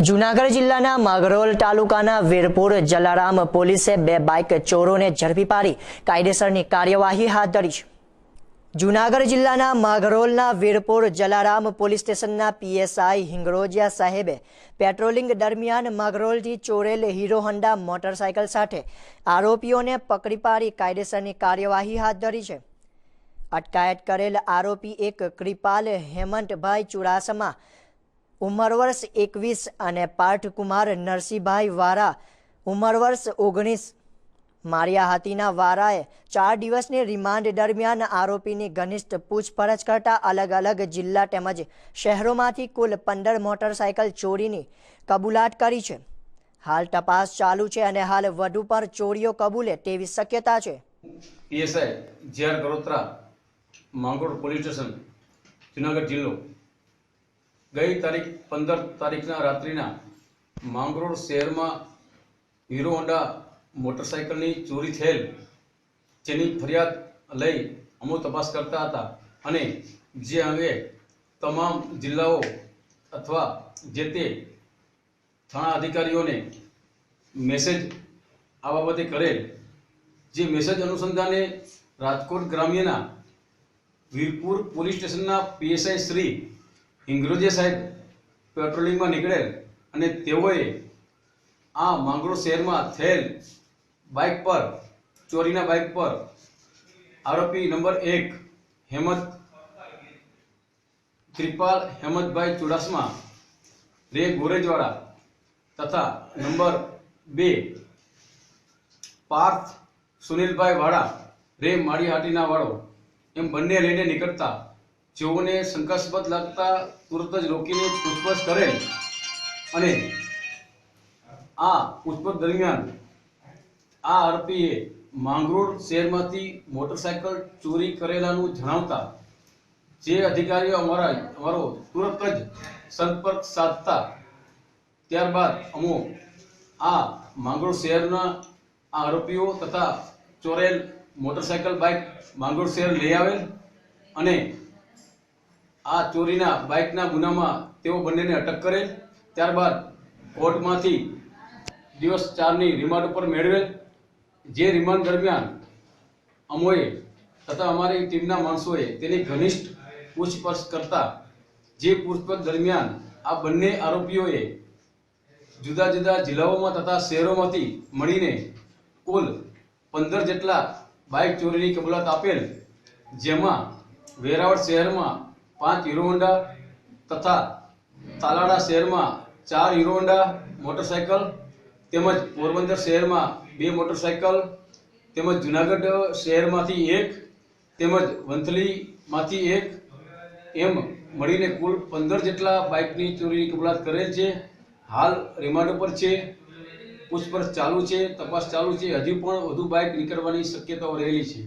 જૂનાગઢ જિલ્લાના માગરોલ તાલુકાના વીરપુર જલારામ પોલીસે બે બાઇક ચોરોને ઝડપી પાડી કાયદેસરની કાર્યવાહી હાથ ધરી છે। જૂનાગઢ જિલ્લાના માગરોલના વીરપુર જલારામ પોલીસ સ્ટેશનના પીએસઆઈ હિંગરોજીયા સાહેબે પેટ્રોલિંગ દરમિયાન માગરોલથી ચોરેલ હીરો હોન્ડા મોટરસાયકલ સાથે આરોપીઓને પકડી પાડી કાયદેસરની કાર્યવાહી હાથ ધરી છે। અટકાયત કરેલ આરોપી એક કૃપાલ હેમંતભાઈ ચુડાસમા ઉંમર વર્ષ 21 અને પાર્થકુમાર નરસિંહભાઈ વારા ઉંમર વર્ષ 19 મારિયા હાથીના વારાએ 4 દિવસની રિમાન્ડ દરમિયાન આરોપીની ઘનિષ્ઠ પૂછપરછ કરતા અલગ અલગ જિલ્લા તેમજ શહેરોમાંથી કુલ 15 મોટરસાયકલ ચોરીની કબૂલાત કરી છે। હાલ તપાસ ચાલુ છે અને હાલ વધુ પર ચોરીઓ કબૂલે તેવી શક્યતા છે। PSI GR Garotra Mangrol police station Junagadh જિલ્લો ગઈ તારીખ 15 તારીખના રાત્રિના માંગરોળ શહેરમાં હીરો હોન્ડા મોટરસાયકલની ચોરી થયેલ જેની ફરિયાદ લઈ અમો તપાસ કરતા હતા અને જે અંગે તમામ જિલ્લાઓ અથવા જે તે થાણા અધિકારીઓને મેસેજ આ બાબતે કરેલ। જે મેસેજ અનુસંધાને રાજકોટ ગ્રામ્યના વીરપુર પોલીસ સ્ટેશનના પીએસઆઈ શ્રી હિંગરોજીયા સાહેબ પેટ્રોલિંગમાં નીકળેલ અને તેઓએ આ માંગરોળ શહેરમાં થયેલ બાઇક પર ચોરીના બાઇક પર આરોપી નંબર 1 હેમંત કૃપાલ હેમંતભાઈ ચુડાસમા રે ગોરેજવાડા તથા નંબર 2 પાર્થ સુનિલભાઈ વાડા રે માળીહાટીના વાળો એમ બંને લઈને નીકળતા જેઓને શંકાસ્પદ લાગતા તુરંત જ રોકીને પૂછપરછ કરેલ અને આ પૂછપરછ દરમિયાન આ આરોપીએ માંગરોળ શહેરમાંથી મોટરસાયકલ ચોરી કરેલાનું જણાવતા જે અધિકારીઓ અમારો તુરંત જ સંપર્ક સાધતા ત્યારબાદ અમો આ માંગરોળ શહેરના આરોપીઓ તથા ચોરેલ મોટરસાયકલ બાઇક માંગરોળ શહેર લઈ આવેલ અને આ ચોરીના બાઇકના ગુનામાં તેઓ બંનેને અટક કરેલ। ત્યારબાદ કોર્ટમાંથી દિવસ 4ની રિમાન્ડ ઉપર મેળવેલ। જે રિમાન્ડ દરમિયાન અમોએ તથા અમારી ટીમના માણસોએ તેની ઘનિષ્ઠ પૂછપરછ કરતા જે પૂછપરછ દરમિયાન આ બંને આરોપીઓએ જુદા જુદા જિલ્લાઓમાં તથા શહેરોમાંથી મળીને કુલ 15 જેટલા બાઇક ચોરીની કબૂલાત આપેલ। જેમાં વેરાવળ શહેરમાં 5 હીરો હોન્ડા તથા તાલાડા શહેરમાં 4 હીરો હોન્ડા મોટરસાયકલ તેમજ પોરબંદર શહેરમાં 2 મોટરસાયકલ તેમજ જૂનાગઢ શહેરમાંથી 1 તેમજ વંથલીમાંથી 1 એમ મળીને કુલ 15 જેટલા બાઇકની ચોરીની કબૂલાત કરેલ છે। હાલ રિમાન્ડ ઉપર છે, પૂછપરછ ચાલુ છે, તપાસ ચાલુ છે। હજુ પણ વધુ બાઇક નીકળવાની શક્યતાઓ રહેલી છે।